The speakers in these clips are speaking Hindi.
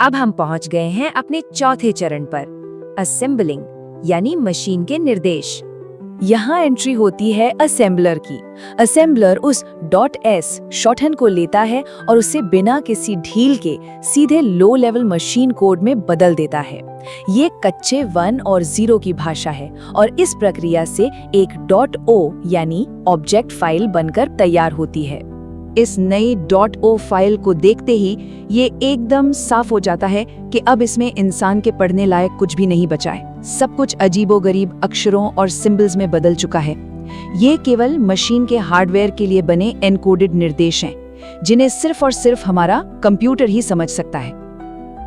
अब हम पहुंच गए हैं अपने चौथे चरण पर, असेंबलिंग यानी मशीन के निर्देश। यहाँ एंट्री होती है असेंबलर की। असेंबलर उस .s शॉर्टहैंड को लेता है और उसे बिना किसी ढील के सीधे लो लेवल मशीन कोड में बदल देता है। ये कच्चे 1 और 0 की भाषा है और इस प्रक्रिया से एक .o यानी ऑब्जेक्ट फाइल बनकर तैयार होती है। इस नई .o फाइल को देखते ही ये एकदम साफ हो जाता है कि अब इसमें इंसान के पढ़ने लायक कुछ भी नहीं बचा है। सब कुछ अजीबोगरीब अक्षरों और सिंबल्स में बदल चुका है। ये केवल मशीन के हार्डवेयर के लिए बने एनकोडेड निर्देश हैं, जिन्हें सिर्फ और सिर्फ हमारा कंप्यूटर ही समझ सकता है।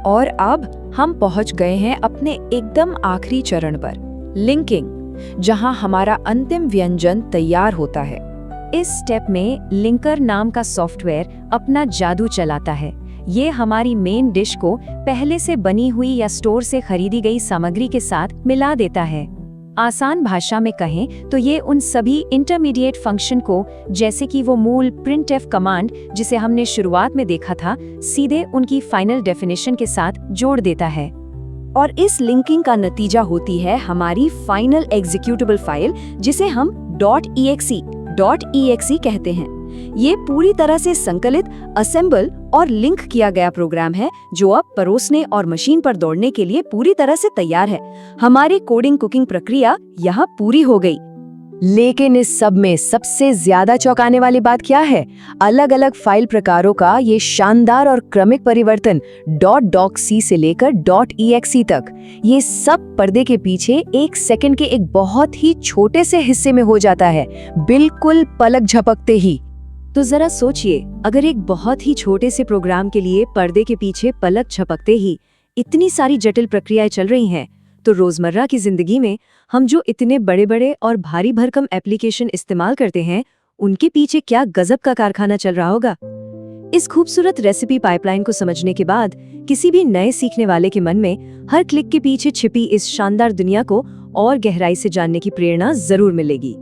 और अब हम पहुंच गए हैं अपने एकदम आखिरी चरण पर, लिंकिंग, जहां हमारा अंतिम व्यंजन तैयार होता है। इस स्टेप में लिंकर नाम का सॉफ्टवेयर अपना जादू चलाता है। ये हमारी मेन डिश को पहले से बनी हुई या स्टोर से खरीदी गई सामग्री के साथ मिला देता है। आसान भाषा में कहें तो ये उन सभी इंटरमीडिएट फंक्शन को, जैसे कि वो मूल printf कमांड जिसे हमने शुरुआत में देखा था, सीधे उनकी फाइनल डेफिनेशन के साथ जोड़ देता है। और इस लिंकिंग का नतीजा होती है हमारी फाइनल एग्जीक्यूटेबल फाइल, जिसे हम .exe कहते हैं। ये पूरी तरह से संकलित, असेंबल और लिंक किया गया प्रोग्राम है, जो अब परोसने और मशीन पर दौड़ने के लिए पूरी तरह से तैयार है। हमारी कोडिंग कुकिंग प्रक्रिया यहाँ पूरी हो गई। लेकिन इस सब में सबसे ज्यादा चौंकाने वाली बात क्या है? अलग अलग फाइल प्रकारों का ये शानदार और क्रमिक परिवर्तन .docx से लेकर .exe तक, ये सब पर्दे के पीछे एक सेकंड के एक बहुत ही छोटे से हिस्से में हो जाता है, बिल्कुल पलक झपकते ही। तो जरा सोचिए, अगर एक बहुत ही छोटे से प्रोग्राम के लिए पर्दे के पीछे पलक झपकते ही इतनी सारी जटिल प्रक्रियाएं चल रही हैं, तो रोजमर्रा की जिंदगी में हम जो इतने बड़े बड़े और भारी भरकम एप्लीकेशन इस्तेमाल करते हैं, उनके पीछे क्या गजब का कारखाना चल रहा होगा। इस खूबसूरत रेसिपी पाइपलाइन को समझने के बाद किसी भी नए सीखने वाले के मन में हर क्लिक के पीछे छिपी इस शानदार दुनिया को और गहराई से जानने की प्रेरणा जरूर मिलेगी।